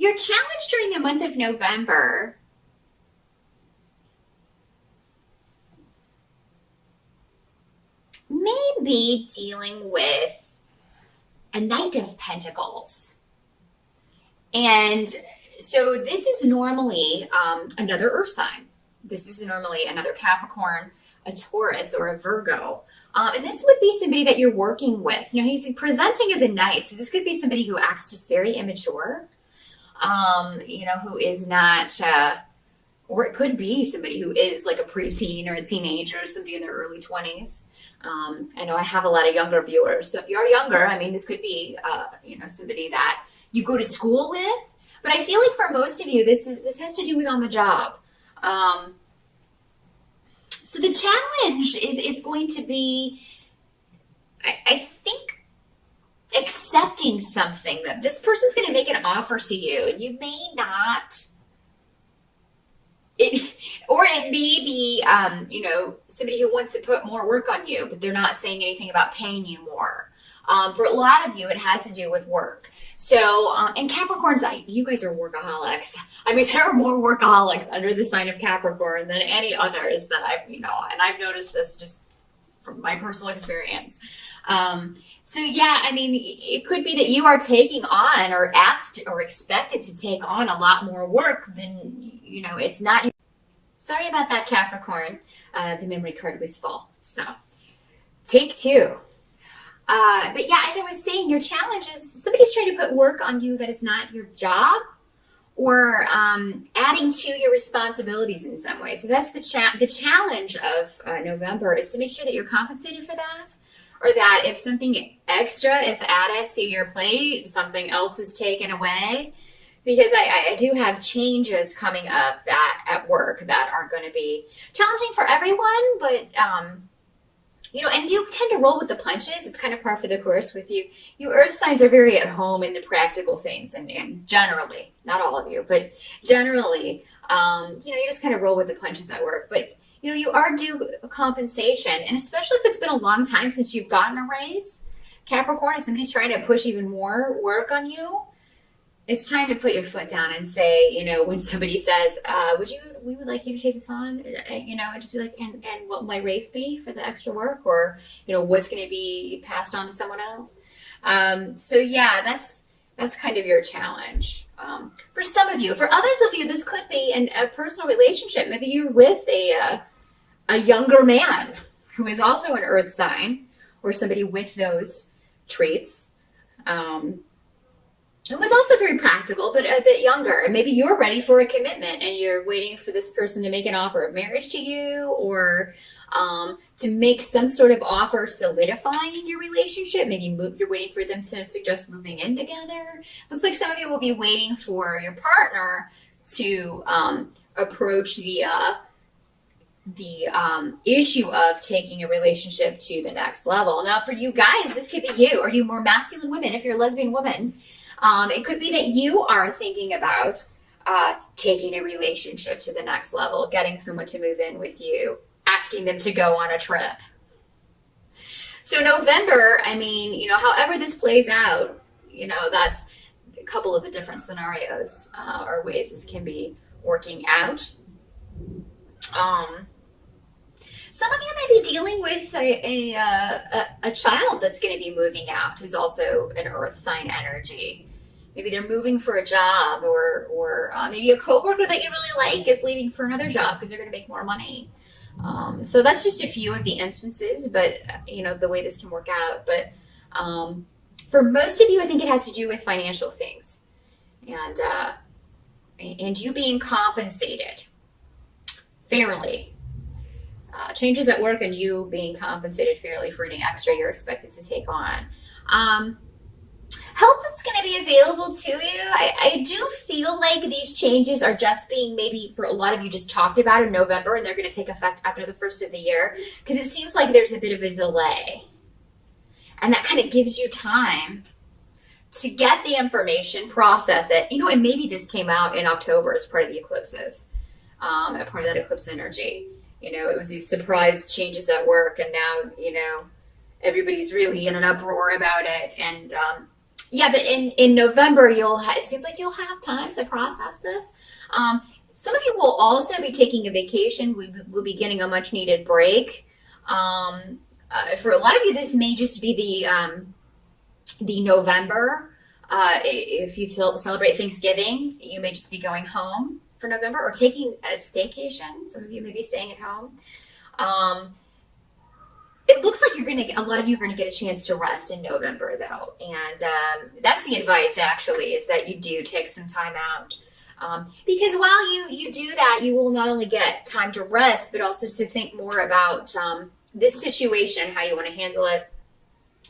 Your challenge during the month of November may be dealing with a Knight of Pentacles. And so this is normally another earth sign. This is normally another Capricorn, a Taurus, or a Virgo. And this would be somebody that you're working with. You know, he's presenting as a knight. So this could be somebody who acts just very immature, who is not, or it could be somebody who is like a preteen or a teenager, somebody in their early 20s. I know I have a lot of younger viewers. So if you are younger, I mean, this could be, somebody that you go to school with. But I feel like for most of you, this has to do with on the job. So the challenge is going to be, I think, accepting something that this person's going to make an offer to you, and you may not. It may be, somebody who wants to put more work on you, but they're not saying anything about paying you more. For a lot of you, it has to do with work. So, and Capricorns, you guys are workaholics. I mean, there are more workaholics under the sign of Capricorn than any others that and I've noticed this just from my personal experience. So yeah, I mean, it could be that you are taking on or asked or expected to take on a lot more work than, it's not. Sorry about that, Capricorn. The memory card was full. So take two. But yeah, as I was saying, your challenge is somebody's trying to put work on you that is not your job, or adding to your responsibilities in some way. So that's the challenge of November, is to make sure that you're compensated for that, or that if something extra is added to your plate, something else is taken away. Because I do have changes coming up that at work that are going to be challenging for everyone, but and you tend to roll with the punches. It's kind of par for the course with you. You earth signs are very at home in the practical things, and generally, not all of you, but generally, you just kind of roll with the punches at work. But, you are due compensation, and especially if it's been a long time since you've gotten a raise, Capricorn, and somebody's trying to push even more work on you, it's time to put your foot down and say, when somebody says, we would like you to take this on, and just be like, and what will my raise be for the extra work, or, what's going to be passed on to someone else. So yeah, that's kind of your challenge. For some of you, for others of you, this could be a personal relationship. Maybe you're with a younger man who is also an earth sign, or somebody with those traits. It was also very practical, but a bit younger. And maybe you're ready for a commitment and you're waiting for this person to make an offer of marriage to you, or to make some sort of offer solidifying your relationship. Maybe you're waiting for them to suggest moving in together. Looks like some of you will be waiting for your partner to approach the issue of taking a relationship to the next level. Now, for you guys, this could be you. Are you more masculine women? If you're a lesbian woman, it could be that you are thinking about taking a relationship to the next level, getting someone to move in with you, asking them to go on a trip. So November, however this plays out, that's a couple of the different scenarios or ways this can be working out. Some of you may be dealing with a child that's going to be moving out, who's also an earth sign energy. Maybe they're moving for a job, or maybe a coworker that you really like is leaving for another job because they're going to make more money. So that's just a few of the instances, but the way this can work out. But for most of you, I think it has to do with financial things, and you being compensated fairly. Changes at work and you being compensated fairly for any extra you're expected to take on. Help that's going to be available to you. I do feel like these changes are just being, maybe for a lot of you, just talked about in November, and they're going to take effect after the first of the year, because it seems like there's a bit of a delay. And that kind of gives you time to get the information, process it. And maybe this came out in October as part of the eclipses, part of that eclipse energy. It was these surprise changes at work, and now, everybody's really in an uproar about it. And Yeah, but in November it seems like you'll have time to process this. Um, some of you will also be taking a vacation. We will be getting a much needed break. For a lot of you, this may just be the November. If you celebrate Thanksgiving, you may just be going home for November or taking a staycation. Some of you may be staying at home. It looks like a lot of you are gonna get a chance to rest in November, though, and that's the advice. Actually, is that you do take some time out, because while you do that, you will not only get time to rest, but also to think more about this situation, how you want to handle it,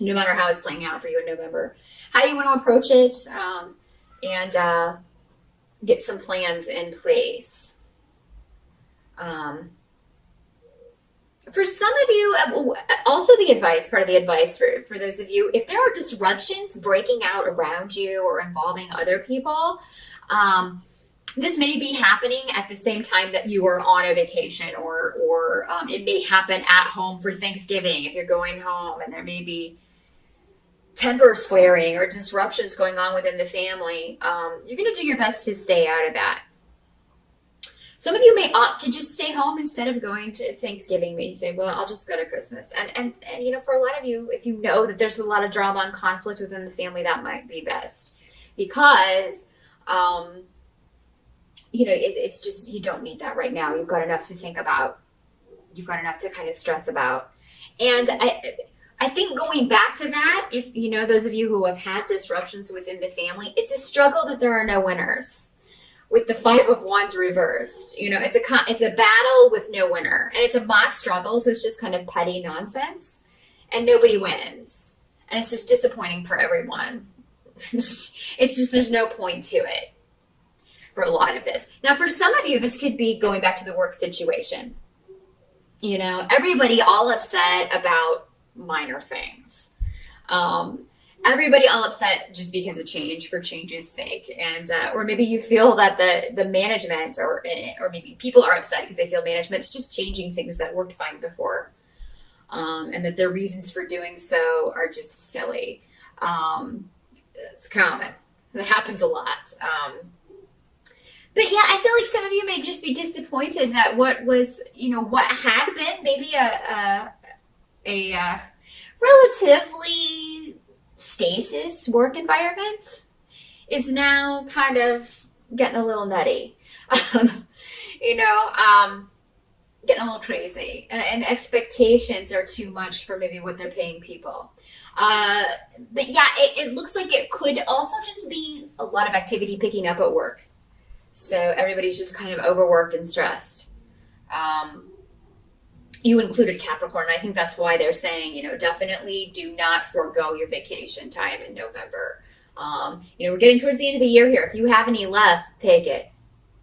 no matter how it's playing out for you in November, how you want to approach it, and get some plans in place. For some of you, also part of the advice for those of you, if there are disruptions breaking out around you or involving other people, this may be happening at the same time that you are on a vacation, or it may happen at home for Thanksgiving if you're going home, and there may be tempers flaring or disruptions going on within the family. You're going to do your best to stay out of that. Some of you may opt to just stay home instead of going to Thanksgiving. You say, well, I'll just go to Christmas. And for a lot of you, if you know that there's a lot of drama and conflict within the family, that might be best. Because, it's just, you don't need that right now. You've got enough to think about. You've got enough to kind of stress about. And I think going back to that, if, those of you who have had disruptions within the family, it's a struggle that there are no winners. With the 5 of Wands reversed, it's a battle with no winner, and it's a mock struggle, so it's just kind of petty nonsense, and nobody wins, and it's just disappointing for everyone. It's just there's no point to it for a lot of this. Now, for some of you, this could be going back to the work situation. Everybody all upset about minor things. Everybody all upset just because of change for change's sake, and or maybe you feel that the management or maybe people are upset because they feel management's just changing things that worked fine before, and that their reasons for doing so are just silly. It's common. It happens a lot. But yeah, I feel like some of you may just be disappointed that what had been maybe a relatively stasis work environment is now kind of getting a little nutty, getting a little crazy, and expectations are too much for maybe what they're paying people. But yeah, it looks like it could also just be a lot of activity picking up at work. So everybody's just kind of overworked and stressed. You included Capricorn. I think that's why they're saying, definitely do not forego your vacation time in November. We're getting towards the end of the year here. If you have any left, take it.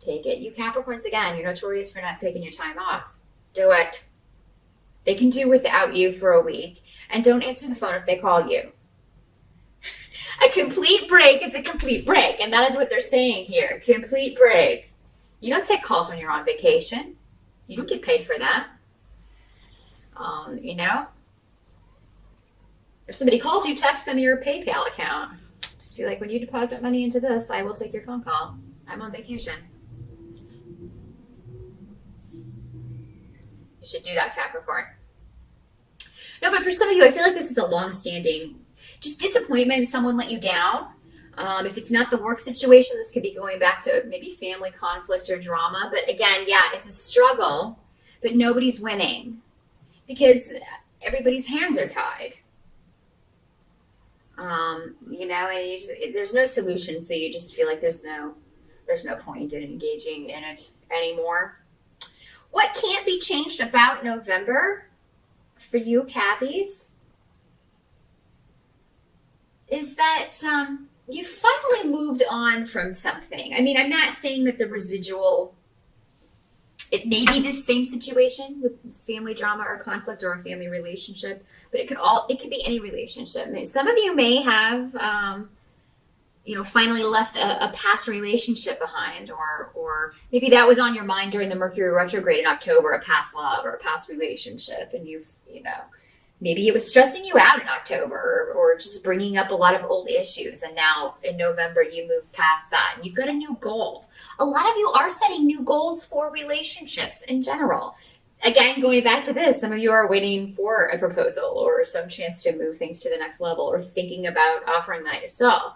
Take it. You Capricorns, again, you're notorious for not taking your time off. Do it. They can do without you for a week. And don't answer the phone if they call you. A complete break is a complete break. And that is what they're saying here. Complete break. You don't take calls when you're on vacation. You don't get paid for that. If somebody calls you, text them your PayPal account. Just be like, when you deposit money into this, I will take your phone call. I'm on vacation. You should do that, Capricorn. No, but for some of you, I feel like this is a long-standing just disappointment. Someone let you down. If it's not the work situation, this could be going back to maybe family conflict or drama. But again, yeah, it's a struggle, but nobody's winning because everybody's hands are tied. And there's no solution, so you just feel like there's no point in engaging in it anymore. What can't be changed about November for you, Cappies, is that you finally moved on from something. I mean, I'm not saying that the residual, it may be the same situation with family drama or conflict or a family relationship, but it could be any relationship. Some of you may have, finally left a past relationship behind, or maybe that was on your mind during the Mercury retrograde in October, a past love or a past relationship, and you've, Maybe it was stressing you out in October or just bringing up a lot of old issues. And now in November, you move past that and you've got a new goal. A lot of you are setting new goals for relationships in general. Again, going back to this, some of you are waiting for a proposal or some chance to move things to the next level or thinking about offering that yourself.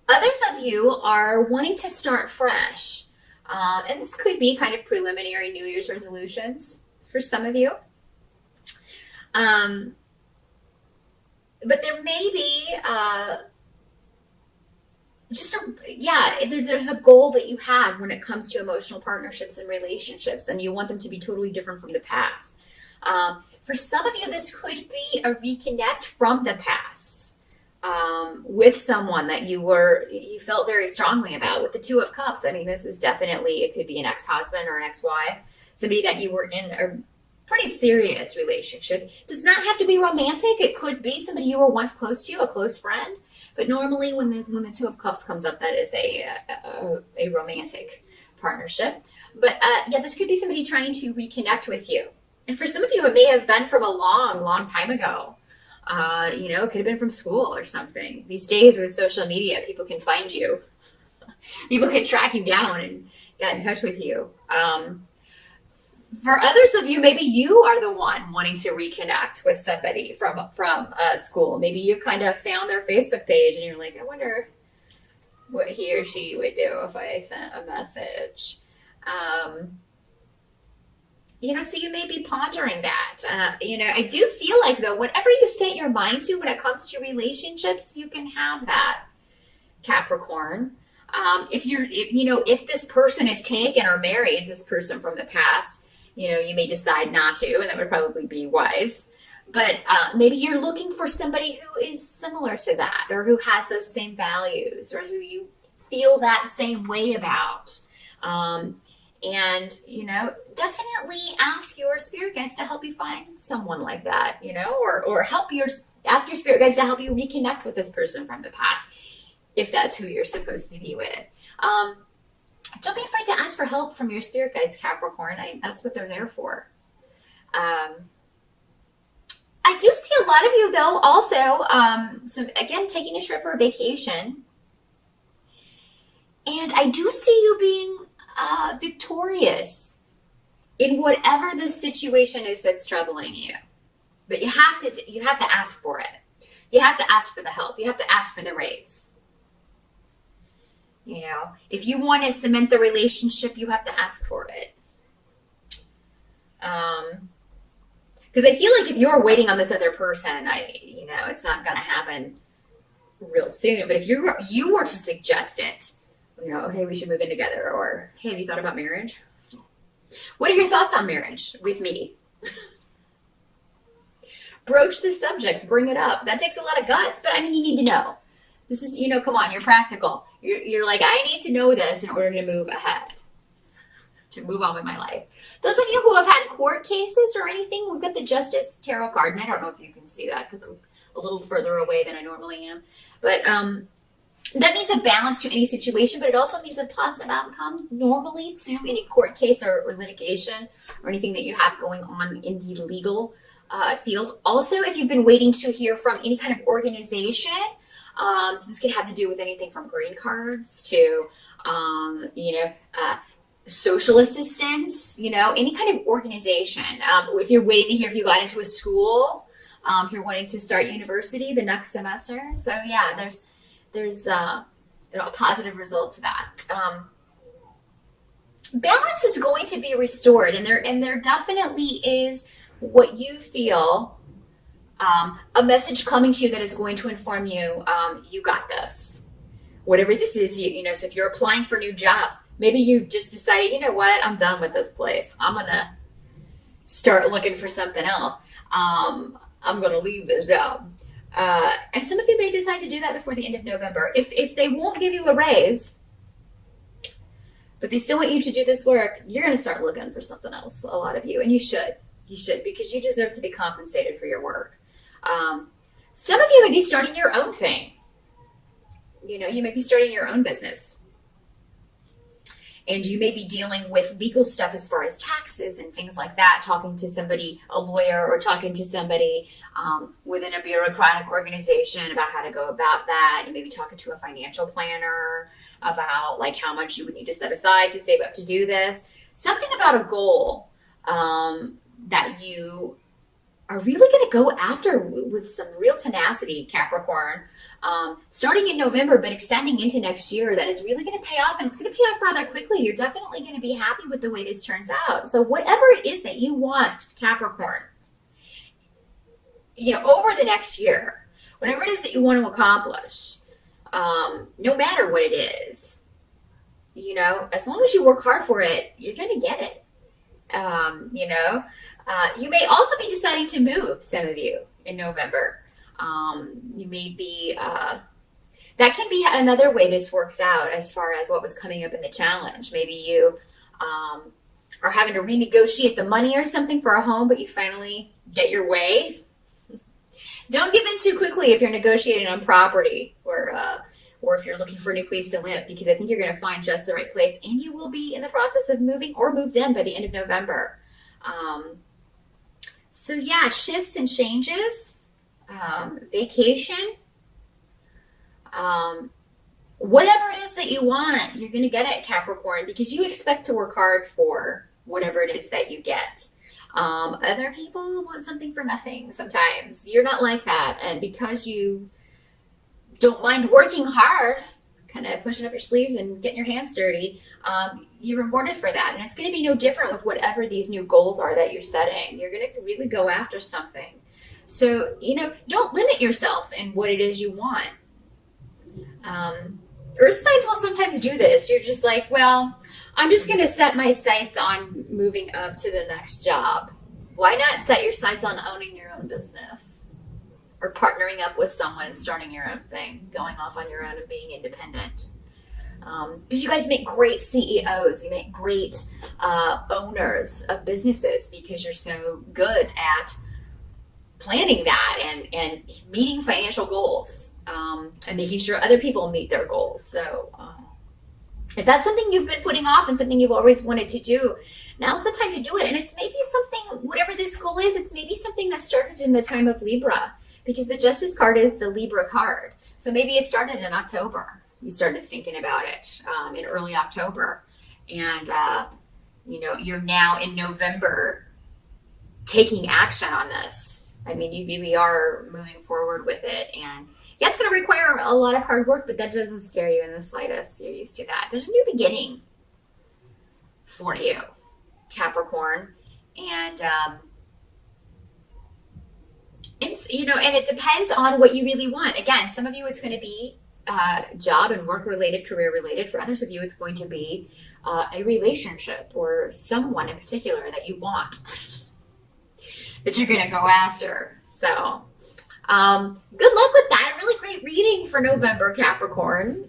Others of you are wanting to start fresh. And this could be kind of preliminary New Year's resolutions for some of you. But there may be there's a goal that you have when it comes to emotional partnerships and relationships, and you want them to be totally different from the past. For some of you, this could be a reconnect from the past with someone that you felt very strongly about. With the Two of Cups, I mean, this is definitely, it could be an ex-husband or an ex-wife, somebody that you were in a pretty serious relationship. Does not have to be romantic. It could be somebody you were once close to, a close friend. But normally when the Two of Cups comes up, that is a romantic partnership. But this could be somebody trying to reconnect with you. And for some of you, it may have been from a long, long time ago. It could have been from school or something. These days with social media, people can find you. People can track you down and get in touch with you. For others of you, maybe you are the one wanting to reconnect with somebody from school. Maybe you've kind of found their Facebook page and you're like, I wonder what he or she would do if I sent a message. So you may be pondering that. I do feel like, though, whatever you set your mind to when it comes to relationships, you can have that, Capricorn. If this person is taken or married, this person from the past, you may decide not to, and that would probably be wise. But maybe you're looking for somebody who is similar to that, or who has those same values, or who you feel that same way about. Definitely ask your spirit guides to help you find someone like that, or ask your spirit guides to help you reconnect with this person from the past, if that's who you're supposed to be with. Don't be afraid to ask for help from your spirit guides, Capricorn. That's what they're there for. I do see a lot of you, though, also, taking a trip or a vacation. And I do see you being victorious in whatever the situation is that's troubling you. But you have to ask for it. You have to ask for the help. You have to ask for the raise. If you want to cement the relationship, you have to ask for it. Because I feel like if you're waiting on this other person, it's not going to happen real soon. But if you were to suggest it, hey, we should move in together, or hey, have you thought about marriage? What are your thoughts on marriage with me? Broach the subject, bring it up. That takes a lot of guts, but you need to know. This is, come on, you're practical. You're like, I need to know this in order to move ahead, to move on with my life. Those of you who have had court cases or anything, we've got the Justice Tarot card, and I don't know if you can see that because I'm a little further away than I normally am. But that means a balance to any situation, but it also means a positive outcome normally to any court case or litigation or anything that you have going on in the legal field. Also, if you've been waiting to hear from any kind of organization, so this could have to do with anything from green cards to, social assistance, any kind of organization. If you're waiting to hear if you got into a school, if you're wanting to start university the next semester. So yeah, there's a positive result to that. Balance is going to be restored, and there definitely is what you feel. A message coming to you that is going to inform you, you got this. Whatever this is, so if you're applying for new jobs, maybe you've just decided, you know what, I'm done with this place. I'm going to start looking for something else. I'm going to leave this job. And some of you may decide to do that before the end of November. If they won't give you a raise, but they still want you to do this work, you're going to start looking for something else, a lot of you. And you should, because you deserve to be compensated for your work. Some of you may be starting your own thing. You may be starting your own business. And you may be dealing with legal stuff as far as taxes and things like that, talking to somebody, a lawyer, or talking to somebody within a bureaucratic organization about how to go about that. You may be talking to a financial planner about like how much you would need to set aside to save up to do this. Something about a goal that you are really going to go after with some real tenacity, Capricorn, starting in November, but extending into next year, that is really going to pay off, and it's going to pay off rather quickly. You're definitely going to be happy with the way this turns out. So whatever it is that you want, Capricorn, over the next year, whatever it is that you want to accomplish, no matter what it is, as long as you work hard for it, you're going to get it. You may also be deciding to move, some of you, in November. You may be, that can be another way this works out as far as what was coming up in the challenge. Maybe you are having to renegotiate the money or something for a home, but you finally get your way. Don't give in too quickly if you're negotiating on property or if you're looking for a new place to live, because I think you're going to find just the right place, and you will be in the process of moving or moved in by the end of November. So yeah, shifts and changes, vacation, whatever it is that you want, you're going to get it, Capricorn, because you expect to work hard for whatever it is that you get. Other people want something for nothing sometimes. You're not like that. And because you don't mind working hard, kind of pushing up your sleeves and getting your hands dirty, you're rewarded for that. And it's going to be no different with whatever these new goals are that you're setting. You're going to really go after something. So, don't limit yourself in what it is you want. Earth signs will sometimes do this. You're just like, well, I'm just going to set my sights on moving up to the next job. Why not set your sights on owning your own business? Or partnering up with someone and starting your own thing, going off on your own and being independent. Because you guys make great CEOs, you make great owners of businesses, because you're so good at planning that and meeting financial goals, and making sure other people meet their goals. So if that's something you've been putting off and something you've always wanted to do, now's the time to do it. And it's maybe something, whatever this goal is, it's maybe something that started in the time of Libra, because the Justice card is the Libra card. So maybe it started in October. You started thinking about it in early October. And, you're now in November taking action on this. I mean, you really are moving forward with it. And yeah, it's going to require a lot of hard work, but that doesn't scare you in the slightest. You're used to that. There's a new beginning for you, Capricorn. And, and it depends on what you really want. Again, some of you it's going to be job and work related, career related. For others of you, it's going to be a relationship or someone in particular that you want, that you're going to go after. So good luck with that. Really great reading for November, Capricorn.